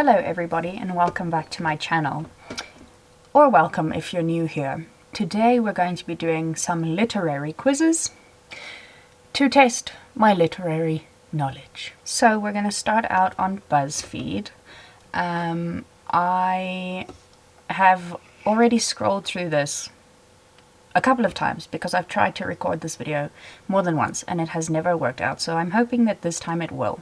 Hello everybody and welcome back to my channel, or welcome if you're new here. Today we're going to be doing some literary quizzes to test my literary knowledge. So we're going to start out on BuzzFeed. I have already scrolled through this a couple of times because I've tried to record this video more than once and it has never worked out, so I'm hoping that this time it will.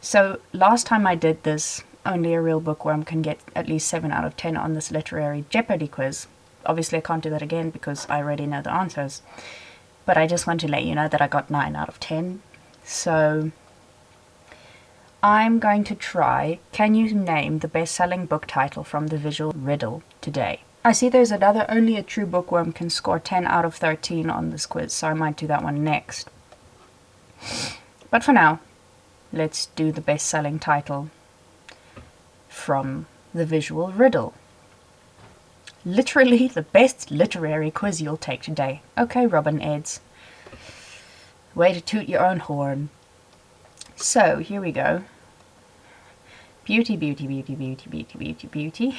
So last time I did this, only a real bookworm can get at least 7 out of 10 on this literary Jeopardy quiz. Obviously I can't do that again because I already know the answers. But I just want to let you know that I got 9 out of 10. So I'm going to try, can you name the best-selling book title from the visual riddle today? I see there's another only a true bookworm can score 10 out of 13 on this quiz, so I might do that one next. But for now, let's do the best-selling title from the visual riddle. Literally the best literary quiz you'll take today. Okay, Robin Eds. Way to toot your own horn. So, here we go. Beauty, beauty, beauty, beauty, beauty, beauty, beauty.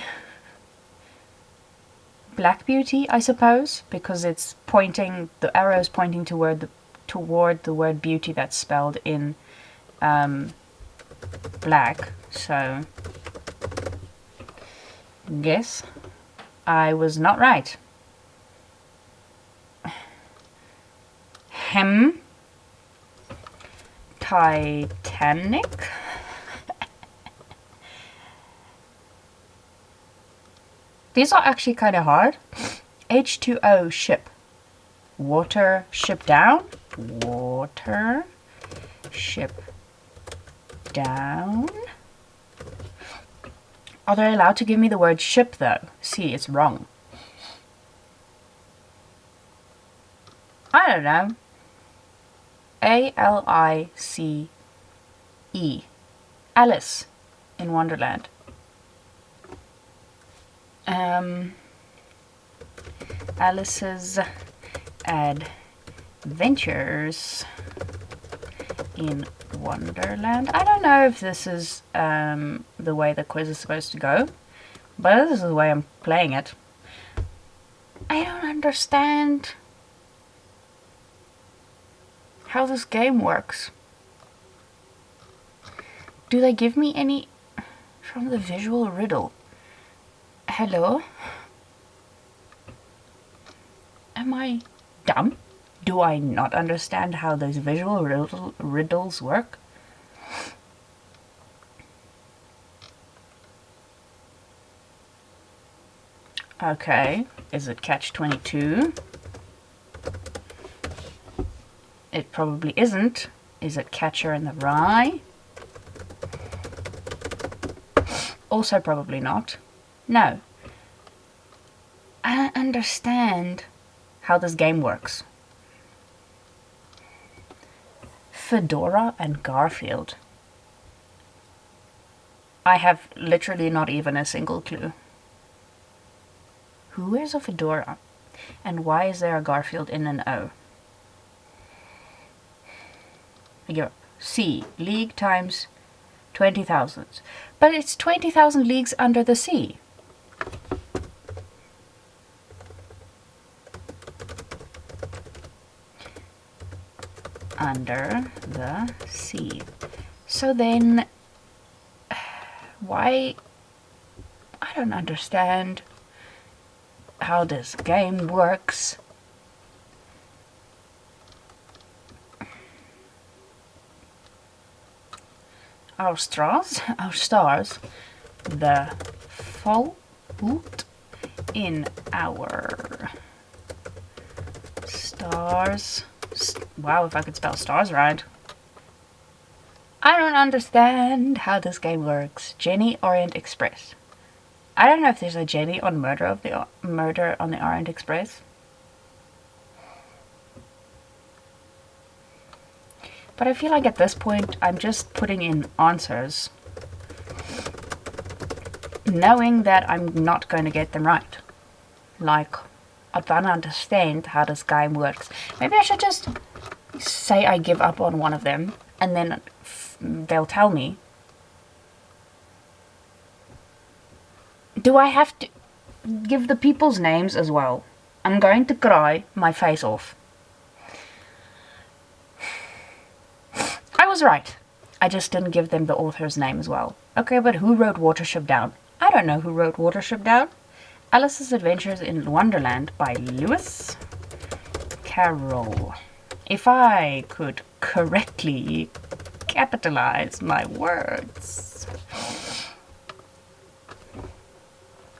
Black beauty, I suppose, because it's pointing, the arrow's pointing toward the word beauty that's spelled in black. So guess I was not right. Titanic. These are actually kind of hard. H2O ship. Water ship down. Water ship down. Are they allowed to give me the word ship though? See, it's wrong. I don't know. A-L-I-C-E. Alice in Wonderland. Alice's Adventures in Wonderland. I don't know if this is the way the quiz is supposed to go, but this is the way I'm playing it. I don't understand how this game works. Do they give me any from the visual riddle? Hello? Am I dumb? Do I not understand how those visual riddles work? Okay, is it catch-22? It probably isn't. Is it Catcher in the Rye? Also probably not. No. I don't understand how this game works. Fedora and Garfield. I have literally not even a single clue. Who wears a fedora? And why is there a Garfield in an O? C. League times 20,000. But it's 20,000 leagues under the sea. Under the sea. So then, why? I don't understand how this game works. Our stars, the fault in our stars. Wow, if I could spell stars right. I don't understand how this game works. Jenny, Orient Express. I don't know if there's a Jenny on Murder on the Orient Express. But I feel like at this point I'm just putting in answers, knowing that I'm not going to get them right. Like, I don't understand how this game works. Maybe I should just say I give up on one of them and then they'll tell me Do I have to give the people's names as well? I'm going to cry my face off. I was right. I just didn't give them the author's name as well. Okay, but who wrote Watership Down? I don't know who wrote Watership Down. Alice's Adventures in Wonderland by Lewis Carroll. If I could correctly capitalize my words.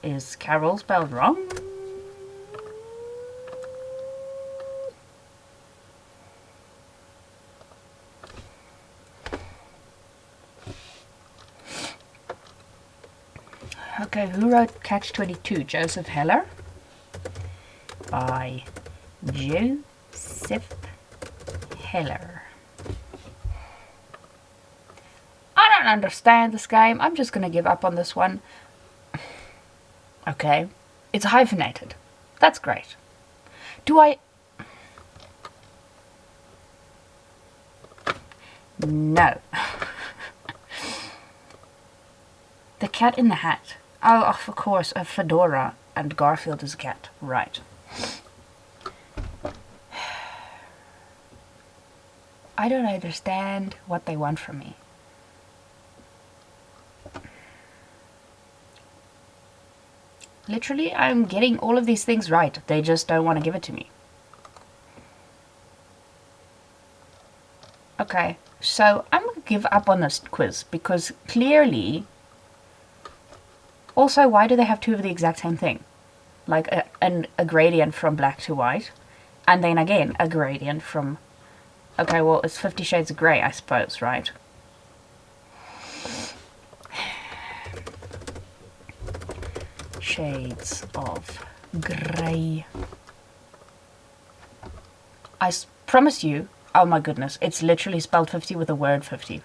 Is Carroll spelled wrong? Okay, who wrote Catch-22? Joseph Heller? By Joseph Heller. I don't understand this game. I'm just gonna give up on this one. Okay, it's hyphenated. That's great. Do I... No. The Cat in the Hat. Oh, of course, a fedora, and Garfield is a cat. Right. I don't understand what they want from me. Literally, I'm getting all of these things right. They just don't want to give it to me. Okay, so I'm going to give up on this quiz because clearly... Also, why do they have two of the exact same thing? Like a gradient from black to white, and then again a gradient from... Okay, well, it's 50 Shades of Grey, I suppose, right? Shades of Grey. I promise you, oh my goodness, it's literally spelled 50 with the word 50.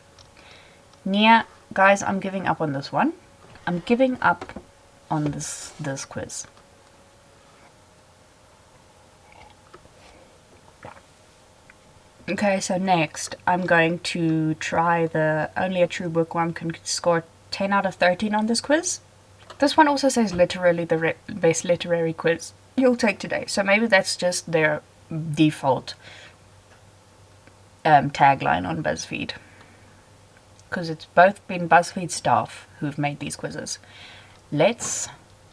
Yeah, guys, I'm giving up on this one. I'm giving up on this quiz. Okay, so next I'm going to try the Only a True Bookworm can score 10 out of 13 on this quiz. This one also says literally the best literary quiz you'll take today. So maybe that's just their default tagline on BuzzFeed. Because it's both been BuzzFeed staff who've made these quizzes. Let's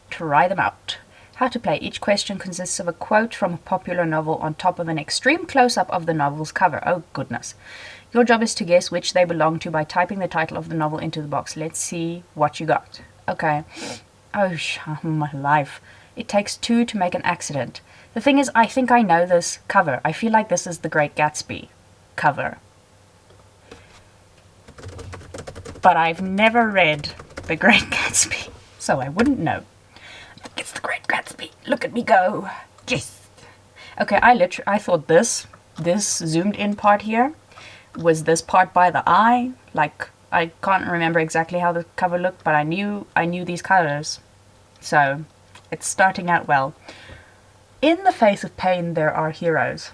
try them out. How to play. Each question consists of a quote from a popular novel on top of an extreme close-up of the novel's cover. Oh, goodness. Your job is to guess which they belong to by typing the title of the novel into the box. Let's see what you got. Okay. Oh, my life. It takes two to make an accident. The thing is, I think I know this cover. I feel like this is The Great Gatsby cover. But I've never read The Great Gatsby, so I wouldn't know. I think it's The Great Gatsby. Look at me go. Yes. Okay, I thought this zoomed in part here was this part by the eye. Like, I can't remember exactly how the cover looked, but I knew these colors. So, it's starting out well. In the face of pain, there are heroes.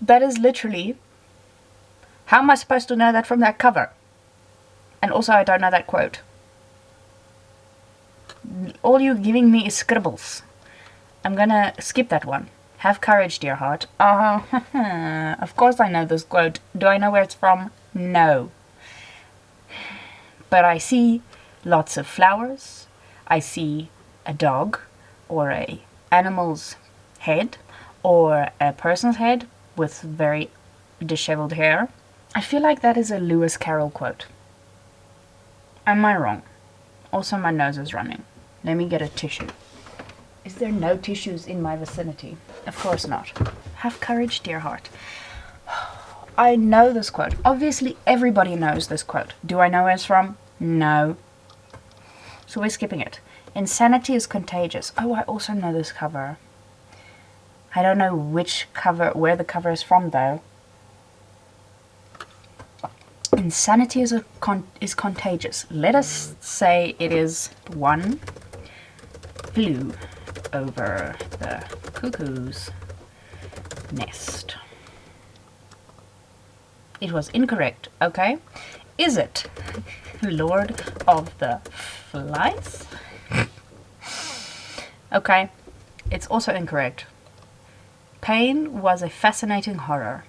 That is literally... How am I supposed to know that from that cover? And also, I don't know that quote. All you're giving me is scribbles. I'm gonna skip that one. Have courage, dear heart. Of course I know this quote. Do I know where it's from? No. But I see lots of flowers. I see a dog, or a animal's head, or a person's head with very disheveled hair. I feel like that is a Lewis Carroll quote. Am I wrong? Also, my nose is running. Let me get a tissue. Is there no tissues in my vicinity? Of course not. Have courage, dear heart. I know this quote. Obviously, everybody knows this quote. Do I know where it's from? No. So we're skipping it. Insanity is contagious. Oh, I also know this cover. I don't know where the cover is from, though. Insanity is contagious. Let us say it is One Flew Over the Cuckoo's Nest. It was incorrect, okay? Is it Lord of the Flies? Okay, it's also incorrect. Pain was a fascinating horror.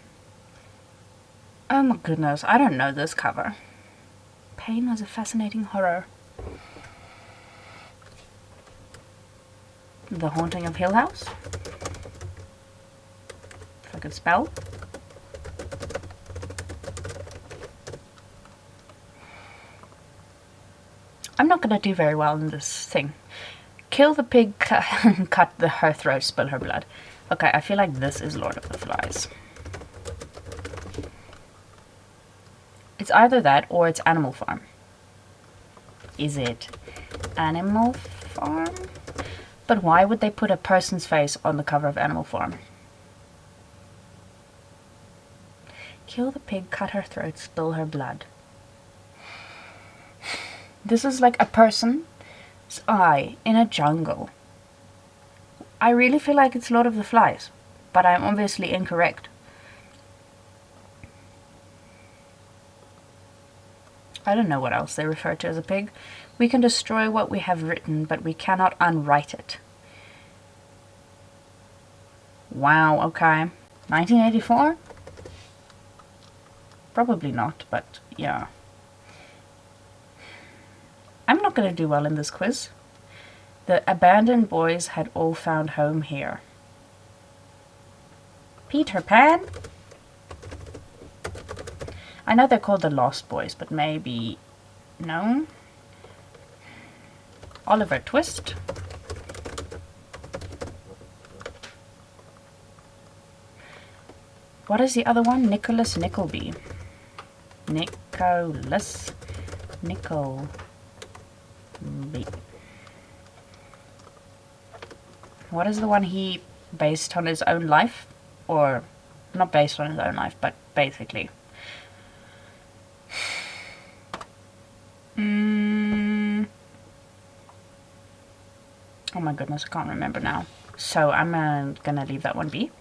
Oh my goodness, I don't know this cover. Pain was a fascinating horror. The Haunting of Hill House. If I could spell. I'm not gonna do very well in this thing. Kill the pig, cut her throat, spill her blood. Okay, I feel like this is Lord of the Flies. It's either that or it's Animal Farm. Is it Animal Farm? But why would they put a person's face on the cover of Animal Farm? Kill the pig, cut her throat, spill her blood. This is like a person's eye in a jungle. I really feel like it's Lord of the Flies, but I'm obviously incorrect. I don't know what else they refer to as a pig. We can destroy what we have written, but we cannot unwrite it. Wow, okay. 1984? Probably not, but yeah. I'm not going to do well in this quiz. The abandoned boys had all found home here. Peter Pan? I know they're called the Lost Boys, but maybe... no? Oliver Twist? What is the other one? Nicholas Nickleby. Nicholas Nickleby. What is the one he based on his own life? Or, not based on his own life, but basically. Oh my goodness, I can't remember now. So I'm gonna leave that one be.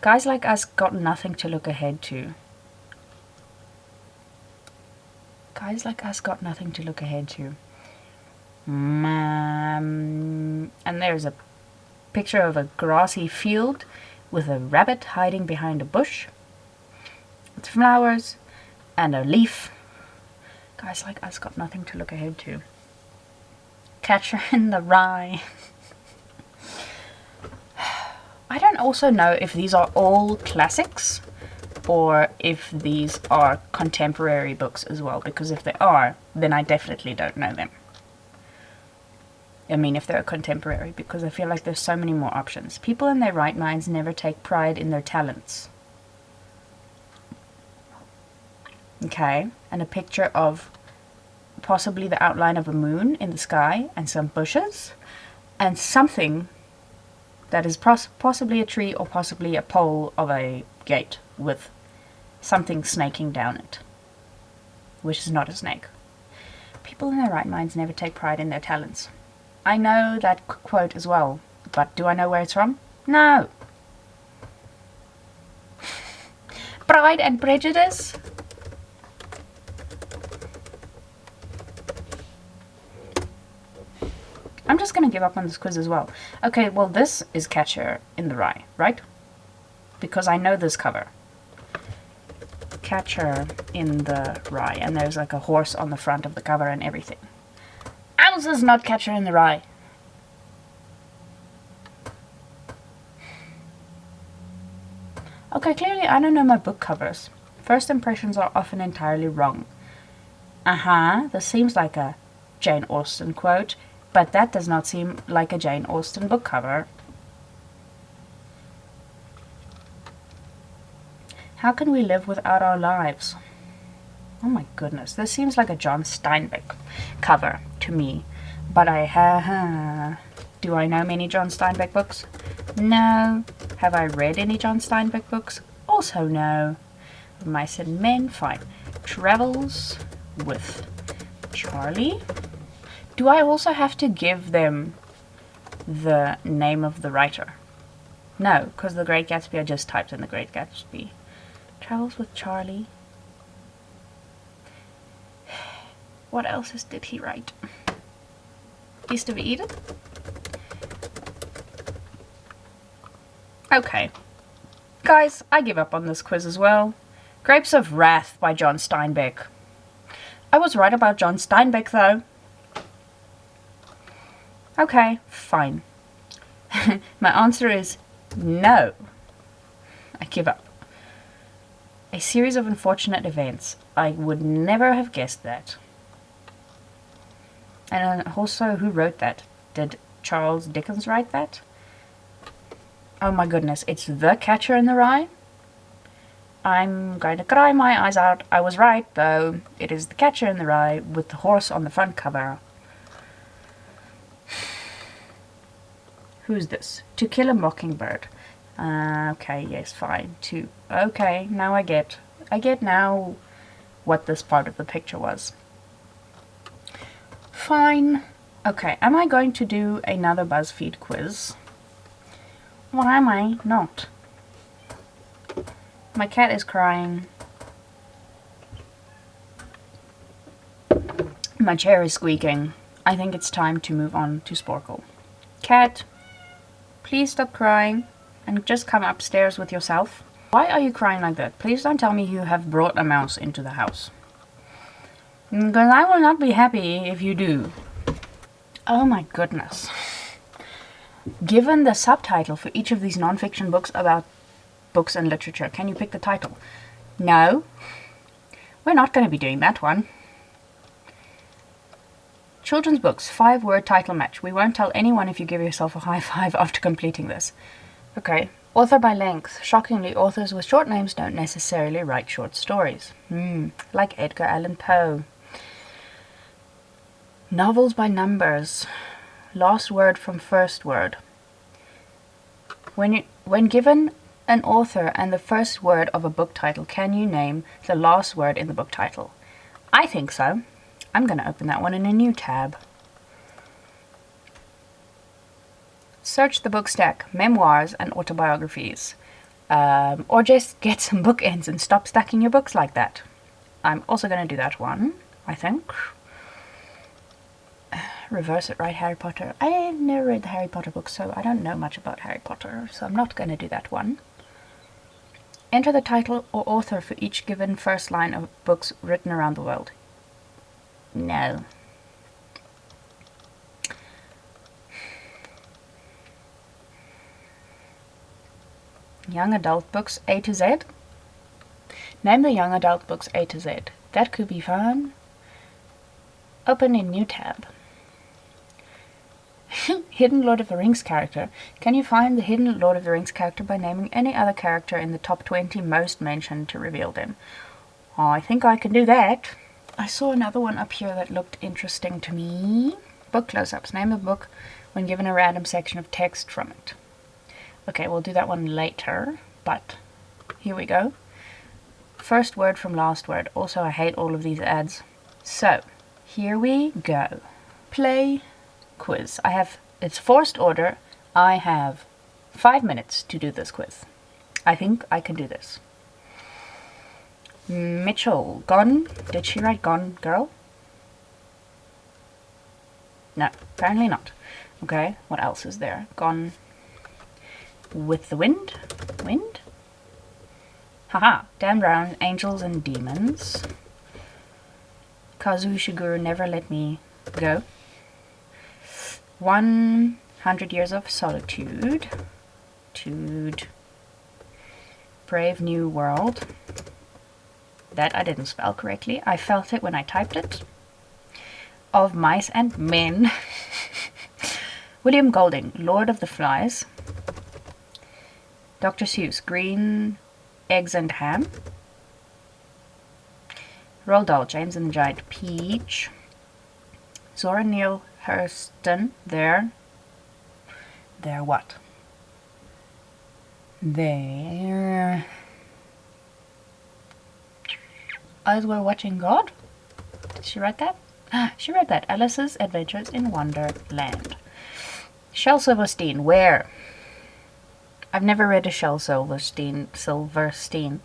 Guys Like Us got nothing to look ahead to. Guys Like Us got nothing to look ahead to. And there's a picture of a grassy field with a rabbit hiding behind a bush. It's flowers and a leaf. Guys Like Us got nothing to look ahead to. Catcher in the Rye. I don't also know if these are all classics or if these are contemporary books as well, because if they are, then I definitely don't know them. I mean, if they're contemporary, because I feel like there's so many more options. People in their right minds never take pride in their talents. Okay, and a picture of possibly the outline of a moon in the sky and some bushes and something that is possibly a tree or possibly a pole of a gate with something snaking down it, which is not a snake. People in their right minds never take pride in their talents. I know that quote as well, but do I know where it's from? No. Pride and Prejudice? I'm just going to give up on this quiz as well. Okay, well this is Catcher in the Rye, right? Because I know this cover. Catcher in the Rye, and there's like a horse on the front of the cover and everything. How is this not Catcher in the Rye? Okay, clearly I don't know my book covers. First impressions are often entirely wrong. This seems like a Jane Austen quote, but that does not seem like a Jane Austen book cover. How can we live without our lives? Oh my goodness, this seems like a John Steinbeck cover to me. But do I know many John Steinbeck books? No. Have I read any John Steinbeck books? Also no. Mice and Men, fine. Travels with Charlie. Do I also have to give them the name of the writer? No, because The Great Gatsby, I just typed in The Great Gatsby. Travels with Charlie. What else did he write? East of Eden? Okay. Guys, I give up on this quiz as well. Grapes of Wrath by John Steinbeck. I was right about John Steinbeck though. Okay, fine. My answer is no. I give up. A series of unfortunate events. I would never have guessed that. And also, who wrote that? Did Charles Dickens write that? Oh my goodness, it's The Catcher in the Rye? I'm going to cry my eyes out. I was right, though. It is The Catcher in the Rye with the horse on the front cover. Who's this? To Kill a Mockingbird. Okay, yes, fine. Okay, now I get now what this part of the picture was. Fine. Okay, am I going to do another BuzzFeed quiz? Or am I not? My cat is crying. My chair is squeaking. I think it's time to move on to Sporkle. Cat, please stop crying and just come upstairs with yourself. Why are you crying like that? Please don't tell me you have brought a mouse into the house. Because I will not be happy if you do. Oh my goodness. Given the subtitle for each of these non-fiction books about books and literature, can you pick the title? No. We're not going to be doing that one. Children's books, 5-word title match. We won't tell anyone if you give yourself a high five after completing this. Okay. Author by length. Shockingly, authors with short names don't necessarily write short stories. Like Edgar Allan Poe. Novels by numbers. Last word from first word. When given an author and the first word of a book title, can you name the last word in the book title? I think so. I'm going to open that one in a new tab. Search the book stack, memoirs and autobiographies. Or just get some bookends and stop stacking your books like that. I'm also going to do that one, I think. Reverse it, right, Harry Potter. I've never read the Harry Potter books, so I don't know much about Harry Potter, so I'm not going to do that one. Enter the title or author for each given first line of books written around the world. No. Young adult books A to Z. Name the young adult books A to Z. That could be fun. Open a new tab. Hidden Lord of the Rings character. Can you find the hidden Lord of the Rings character by naming any other character in the top 20 most mentioned to reveal them? Oh, I think I can do that. I saw another one up here that looked interesting to me. Book close-ups. Name the book when given a random section of text from it. Okay, we'll do that one later, but here we go. First word from last word. Also, I hate all of these ads. So, here we go. Play quiz. It's forced order. I have 5 minutes to do this quiz. I think I can do this. Mitchell, Gone? Did she write Gone Girl? No, apparently not. Okay, what else is there? Gone with the Wind? Wind? Haha, Dan Brown, Angels and Demons. Kazuo Ishiguro, Never Let Me Go. 100 Years of Solitude. Brave New World. That I didn't spell correctly. I felt it when I typed it. Of Mice and Men. William Golding, Lord of the Flies. Dr. Seuss, Green Eggs and Ham. Roald Dahl, James and the Giant Peach. Zora Neale Hurston, There what? There. As We're Watching God? Did she write that? She wrote that. Alice's Adventures in Wonderland. Shel Silverstein, Where? I've never read a Shel Silverstein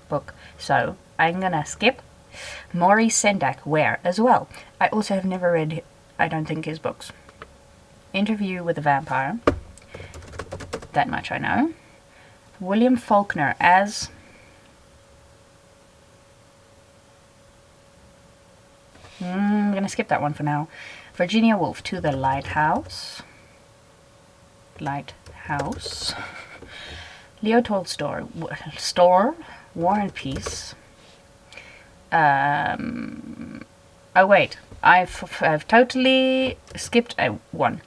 book, so I'm gonna skip Maurice Sendak, Where, as well. I also have never read, I don't think, his books. Interview with a Vampire. That much I know. William Faulkner as... I'm going to skip that one for now. Virginia Woolf, To the Lighthouse. Lighthouse. Leo Tolstoy, War and Peace. Oh wait, I've totally skipped one.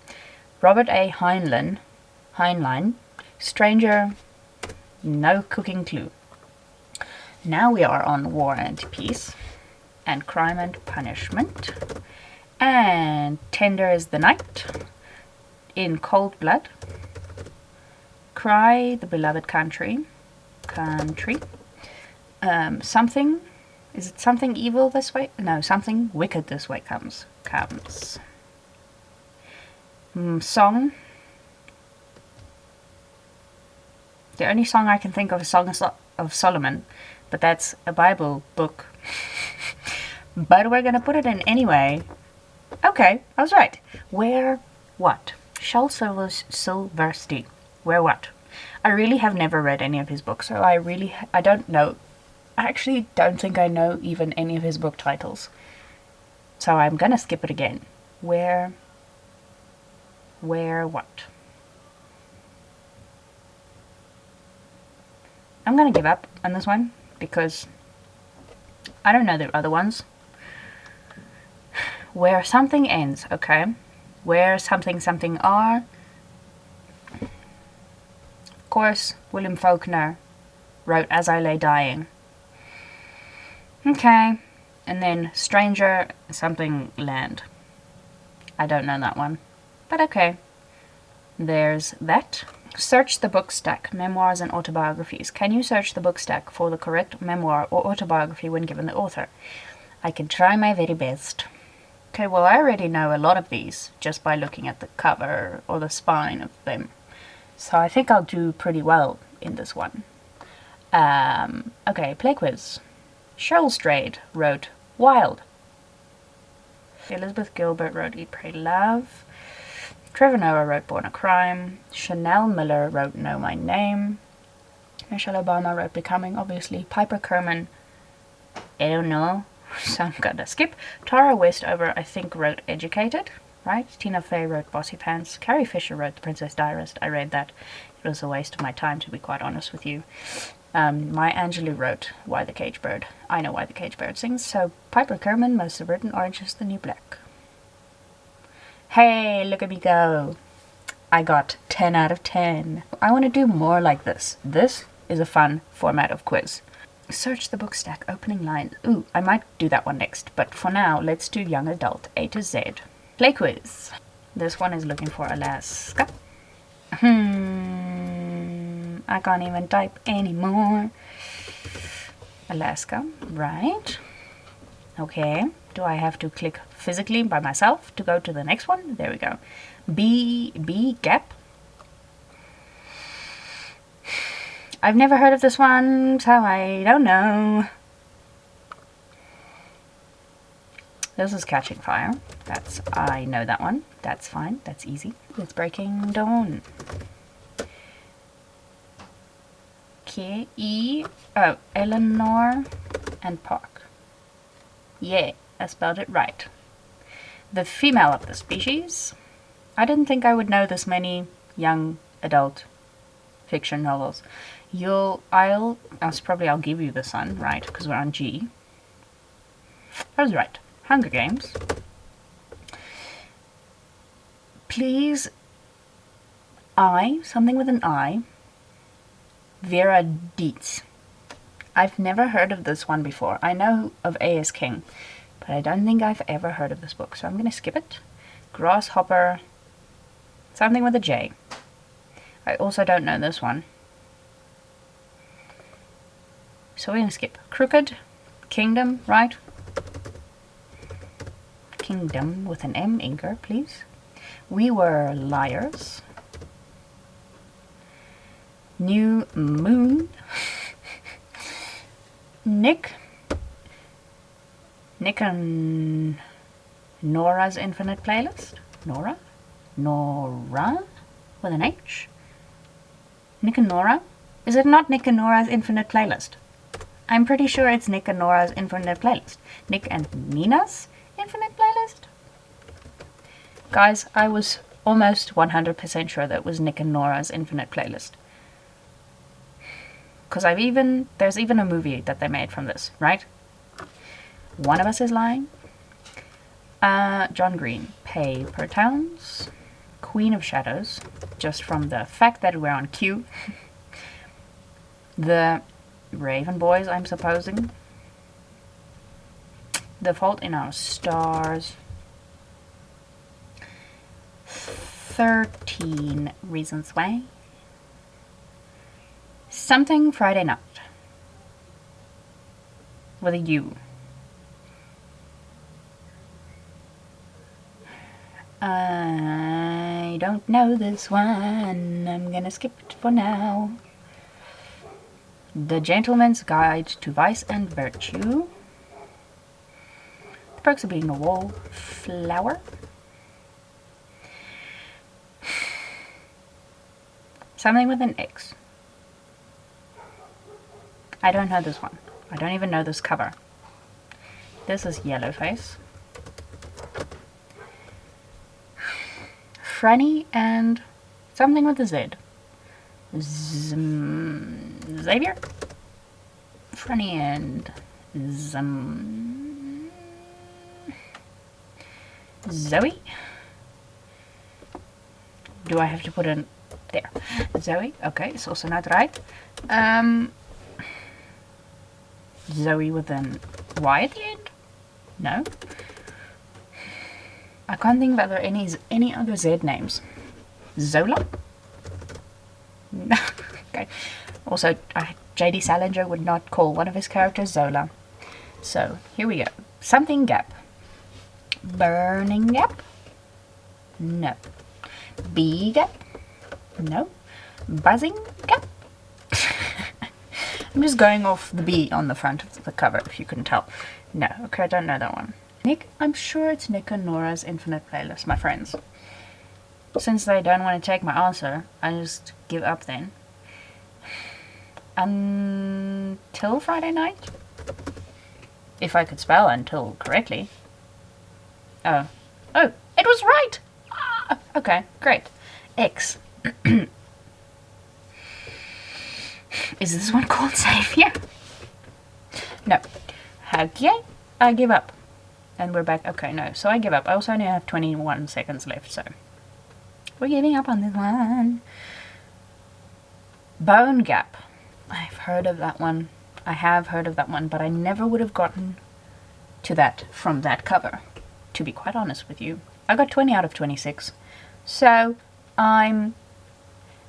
Robert A. Heinlein, Stranger, no cooking clue. Now we are on War and Peace, and Crime and Punishment, and Tender is the Night, In Cold Blood, Cry, The Beloved Country, Something, is it Something Evil This Way? No, Something Wicked This Way comes. Song. The only song I can think of is Song of Solomon, but that's a Bible book. But we're gonna put it in anyway. Okay, I was right. Where What? Shel Silverstein. Where What? I really have never read any of his books, so I don't know. I actually don't think I know even any of his book titles. So I'm gonna skip it again. Where What? I'm gonna give up on this one because I don't know the other ones. Where Something Ends, okay. Where Something Are. Of course, William Faulkner wrote As I Lay Dying. Okay. And then Stranger Something Land. I don't know that one. But okay. There's that. Search the book stack, memoirs and autobiographies. Can you search the book stack for the correct memoir or autobiography when given the author? I can try my very best. Okay, well, I already know a lot of these just by looking at the cover or the spine of them. So I think I'll do pretty well in this one. Okay, play quiz. Cheryl Strayed wrote Wild. Elizabeth Gilbert wrote Eat, Pray, Love. Trevor Noah wrote Born a Crime. Chanel Miller wrote Know My Name. Michelle Obama wrote Becoming, obviously. Piper Kerman, I don't know, so I'm gonna skip. Tara Westover, I think, wrote Educated, right? Tina Fey wrote Bossy Pants. Carrie Fisher wrote The Princess Diarist. I read that. It was a waste of my time, to be quite honest with you. Maya Angelou wrote Why the Cage Bird. I know Why the Cage Bird sings, so Piper Kerman must have written Orange is the New Black. Hey, look at me go. I got 10 out of 10. I want to do more like this. This is a fun format of quiz. Search the book stack, opening line. Ooh, I might do that one next, but for now, let's do young adult, A to Z. Play quiz. This one is looking for Alaska. I can't even type anymore. Alaska, right. Okay. Do I have to click physically by myself to go to the next one? There we go. B gap. I've never heard of this one, so I don't know. This is Catching Fire. I know that one. That's fine. That's easy. It's Breaking Dawn. Eleanor and Park. Yeah, I spelled it right. The Female of the Species. I didn't think I would know this many young adult fiction novels. I'll give you the sun, right? Because we're on G. I was right. Hunger Games. Please. Something with an I. Vera Dietz. I've never heard of this one before. I know of A.S. King, but I don't think I've ever heard of this book, so I'm going to skip it. Grasshopper. Something with a J. I also don't know this one. So we're going to skip. Crooked. Kingdom, right? Kingdom with an M, Inker, please. We Were Liars. New Moon. Nick. Nick and Nora's Infinite Playlist? Nora? Nora? With an H? Nick and Nora? Is it not Nick and Nora's Infinite Playlist? I'm pretty sure it's Nick and Nora's Infinite Playlist. Nick and Nina's Infinite Playlist? Guys, I was almost 100% sure that was Nick and Nora's Infinite Playlist. Because there's even a movie that they made from this, right? One of us is lying. John Green, Paper Towns, Queen of Shadows, just from the fact that we're on cue. The Raven Boys, I'm supposing. The Fault in Our Stars. 13 Reasons Why. Something Friday Night. With a U. I don't know this one. I'm gonna skip it for now. The Gentleman's Guide to Vice and Virtue. The Perks of Being a Wallflower. Something with an X. I don't know this one. I don't even know this cover. This is Yellowface. Franny and something with a Z. Xavier? Franny and Zoe? Do I have to put in there? Zoe? Okay, it's also not right. Zoe with an Y at the end? No? I can't think of any other Z names. Zola? No. Okay. Also, J.D. Salinger would not call one of his characters Zola. So, here we go. Something Gap. Burning Gap? No. Bee Gap? No. Buzzing Gap? I'm just going off the bee on the front of the cover, if you couldn't tell. No, okay, I don't know that one. Nick, I'm sure it's Nick and Nora's Infinite Playlist, my friends. Since they don't want to take my answer, I just give up then. Until Friday Night? If I could spell until correctly. Oh, it was right! Ah, okay, great. X. Is this one called Savior? No. Okay, I give up. And we're back. Okay, no. So I give up. I also only have 21 seconds left, so we're giving up on this one. Bone Gap. I've heard of that one. I have heard of that one, but I never would have gotten to that from that cover, to be quite honest with you. I got 20 out of 26. So, Albert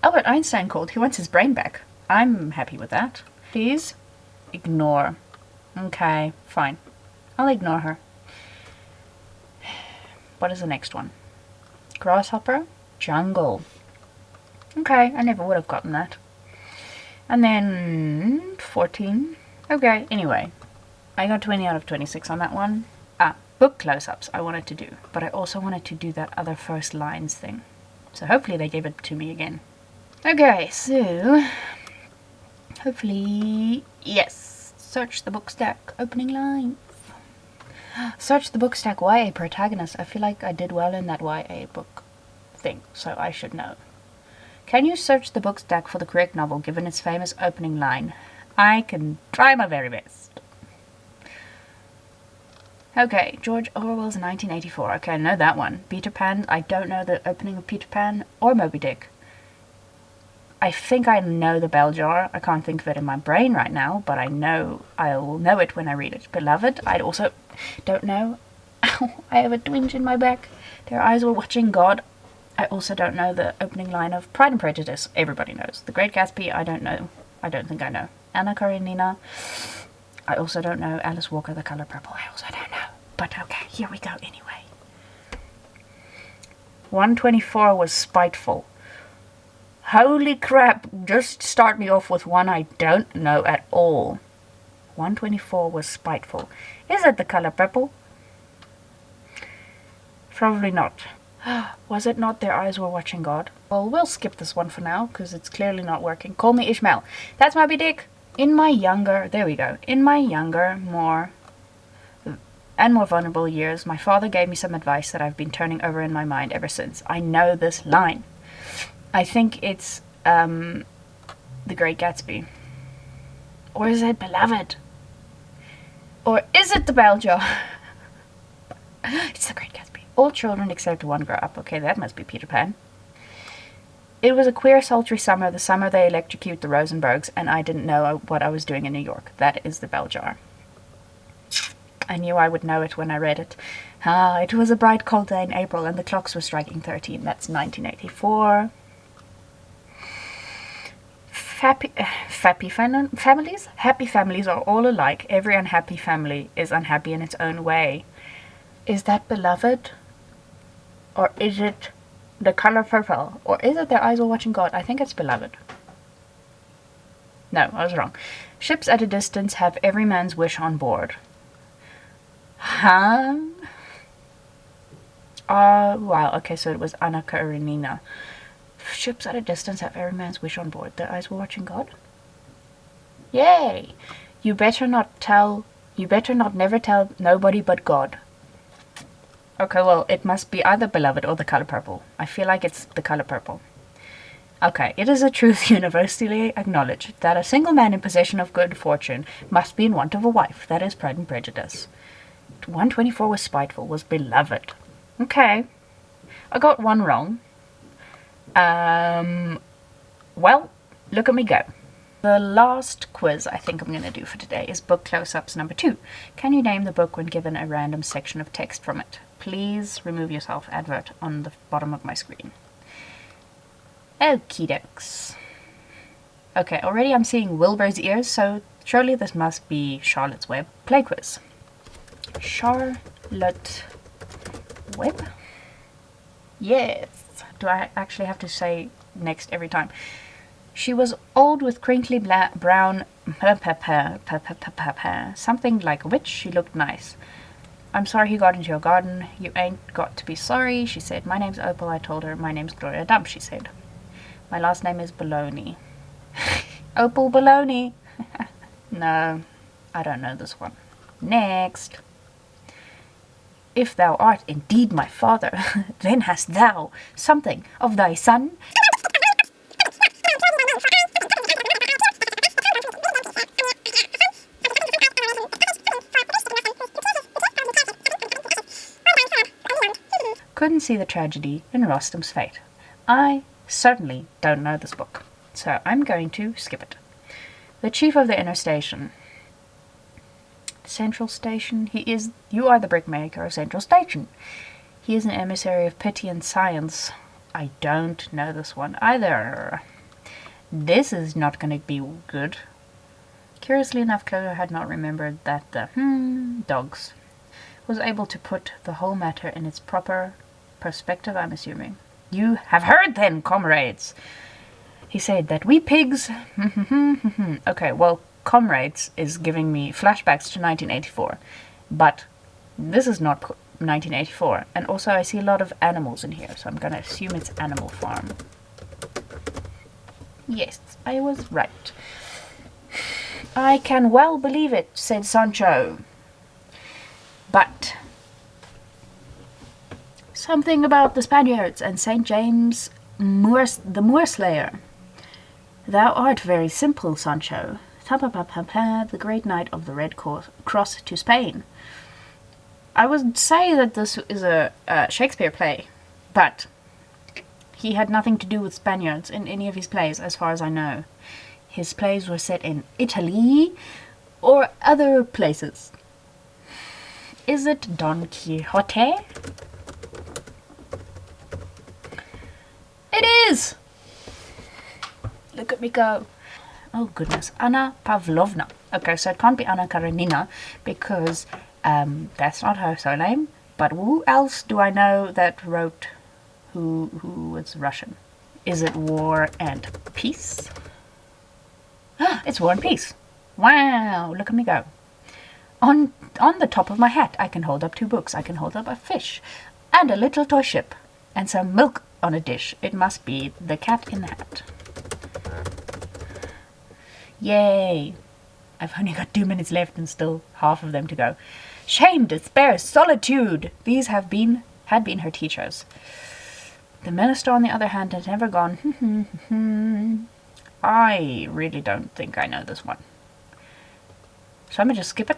Einstein called. He wants his brain back. I'm happy with that. Please ignore. Okay, fine. I'll ignore her. What is the next one? Grasshopper? Jungle. Okay, I never would have gotten that. And then 14. Okay, anyway. I got 20 out of 26 on that one. Book close-ups I wanted to do. But I also wanted to do that other first lines thing. So hopefully they gave it to me again. Okay, so hopefully, yes. Search the book stack. Opening lines. Search the book stack YA protagonist. I feel like I did well in that YA book thing, so I should know. Can you search the book stack for the correct novel given its famous opening line? I can try my very best. Okay, George Orwell's 1984. Okay, I know that one. Peter Pan. I don't know the opening of Peter Pan or Moby Dick. I think I know the bell jar. I can't think of it in my brain right now, but I know I'll know it when I read it. Beloved, I also don't know. Ow, I have a twinge in my back. Their eyes were watching God. I also don't know the opening line of Pride and Prejudice. Everybody knows. The Great Gatsby, I don't know. I don't think I know. Anna Karenina. I also don't know. Alice Walker, The Color Purple. I also don't know. But okay, here we go anyway. 124 was Spiteful. Holy crap, just start me off with one I don't know at all. 124 was Spiteful. Is it the color purple? Probably not. Was it not Their Eyes Were Watching God? Well, we'll skip this one for now, because it's clearly not working. Call Me Ishmael. That's Moby Dick. In my younger, there we go. In my younger, more vulnerable years, my father gave me some advice that I've been turning over in my mind ever since. I know this line. I think it's The Great Gatsby. Or is it Beloved? Or is it The Bell Jar? It's The Great Gatsby. All children except one grow up. Okay, that must be Peter Pan. It was a queer, sultry summer, the summer they electrocute the Rosenbergs, and I didn't know what I was doing in New York. That is The Bell Jar. I knew I would know it when I read it. It was a bright, cold day in April, and the clocks were striking 13. That's 1984. Happy families are all alike. Every unhappy family is unhappy in its own way. Is that Beloved? Or is it The Color Purple? Or is it Their Eyes Were Watching God? I think it's Beloved. No, I was wrong. Ships at a distance have every man's wish on board. Huh? Wow, okay, so it was Anna Karenina. Ships at a distance have every man's wish on board. Their eyes were watching God? Yay! You better not never tell nobody but God. Okay, well, it must be either Beloved or The Color Purple. I feel like it's The Color Purple. Okay, it is a truth universally acknowledged that a single man in possession of good fortune must be in want of a wife. That is Pride and Prejudice. 124 was spiteful, was Beloved. Okay, I got one wrong. Well, look at me go. The last quiz I think I'm going to do for today is book close-ups number 2. Can you name the book when given a random section of text from it? Please remove yourself, advert on the bottom of my screen. Okie dokes. Okay, already I'm seeing Wilbur's ears, so surely this must be Charlotte's Web play quiz. Charlotte Web? Yes. Do I actually have to say next every time? She was old with crinkly brown something like a witch. She looked nice. I'm sorry he got into your garden. You ain't got to be sorry, she said. My name's Opal, I told her. My name's Gloria Dump, she said. My last name is Baloney. Opal Baloney. No, I don't know this one. Next. If thou art indeed my father, then hast thou something of thy son. Couldn't see the tragedy in Rostam's fate. I certainly don't know this book, so I'm going to skip it. The chief of the inner station. Central Station. You are the brickmaker of Central Station. He is an emissary of pity and science. I don't know this one either. This is not going to be good. Curiously enough, Clodagh had not remembered that the dogs was able to put the whole matter in its proper perspective, I'm assuming. You have heard then, comrades. He said that we pigs... Okay, well, comrades is giving me flashbacks to 1984. But this is not 1984. And also I see a lot of animals in here, so I'm going to assume it's Animal Farm. Yes, I was right. I can well believe it, said Sancho. But something about the Spaniards and St. James the Moor Slayer. Thou art very simple, Sancho. The great knight of the Red Cross to Spain. I would say that this is a Shakespeare play, but he had nothing to do with Spaniards in any of his plays, as far as I know. His plays were set in Italy or other places. Is it Don Quixote? It is! Look at me go. Oh goodness, Anna Pavlovna. Okay, so it can't be Anna Karenina because that's not her surname. But who else do I know that wrote who was Russian? Is it War and Peace? Ah, it's War and Peace. Wow, look at me go. On the top of my hat, I can hold up 2 books. I can hold up a fish and a little toy ship and some milk on a dish. It must be the Cat in the Hat. Yay! I've only got 2 minutes left and still half of them to go. Shame, despair, solitude! These had been her teachers. The minister, on the other hand, had never gone, I really don't think I know this one. So I'm going to just skip it,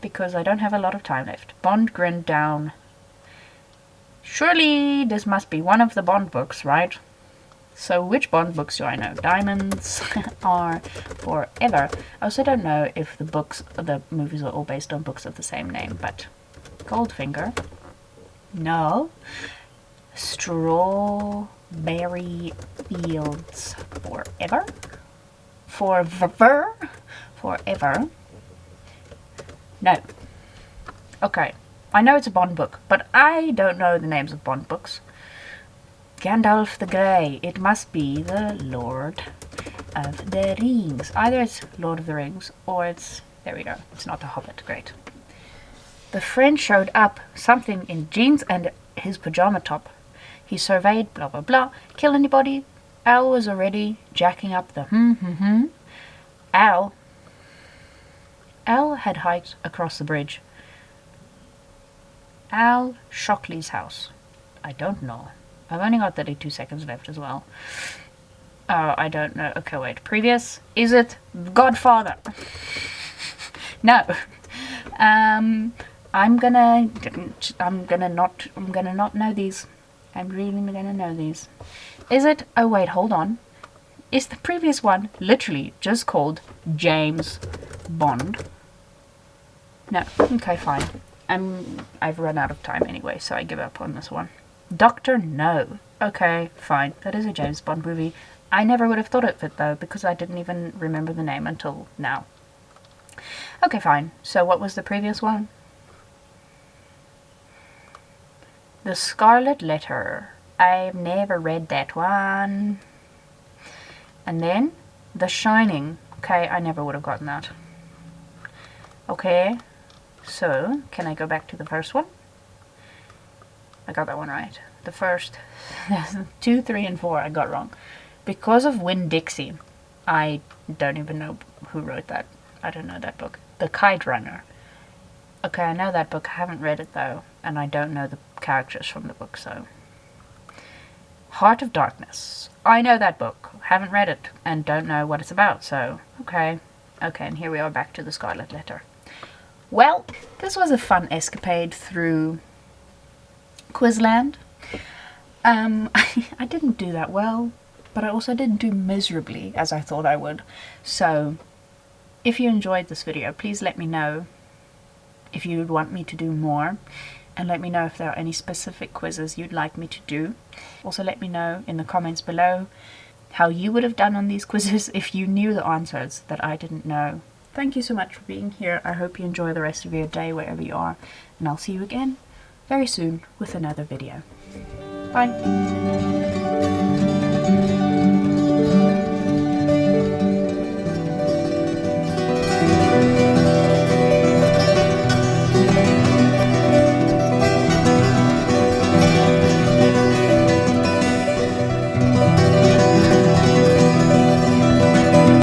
because I don't have a lot of time left. Bond grinned down. Surely this must be one of the Bond books, right? So which Bond books do I know? Diamonds are forever. I also don't know if the movies are all based on books of the same name, but Goldfinger. No. Strawberry Fields Forever? Forever? No. Okay. I know it's a Bond book, but I don't know the names of Bond books. Gandalf the Grey. It must be the Lord of the Rings. Either it's Lord of the Rings or it's... There we go. It's not The Hobbit. Great. The friend showed up. Something in jeans and his pajama top. He surveyed blah blah blah. Kill anybody? Al was already jacking up the Al had hiked across the bridge. Al Shockley's house. I don't know. I've only got 32 seconds left as well. Oh, I don't know. Okay, wait. Previous. Is it Godfather? No. I'm gonna not know these. I'm really gonna know these. Is it? Oh wait, hold on. Is the previous one literally just called James Bond? No. Okay, fine. I've run out of time anyway, so I give up on this one. Doctor No. Okay, fine. That is a James Bond movie. I never would have thought of it though, because I didn't even remember the name until now. Okay, fine. So what was the previous one? The Scarlet Letter. I've never read that one. And then The Shining. Okay, I never would have gotten that. Okay, so can I go back to the first one? I got that one right. The first 2, 3, and 4 I got wrong. Because of Winn-Dixie. I don't even know who wrote that. I don't know that book. The Kite Runner. Okay, I know that book. I haven't read it though. And I don't know the characters from the book, so... Heart of Darkness. I know that book. Haven't read it. And don't know what it's about, so... Okay. Okay, and here we are back to the Scarlet Letter. Well, this was a fun escapade through Quizland. I didn't do that well, but I also didn't do miserably as I thought I would. So, if you enjoyed this video, please let me know if you would want me to do more, and let me know if there are any specific quizzes you'd like me to do. Also let me know in the comments below how you would have done on these quizzes if you knew the answers that I didn't know. Thank you so much for being here. I hope you enjoy the rest of your day wherever you are, and I'll see you again very soon with another video. Bye!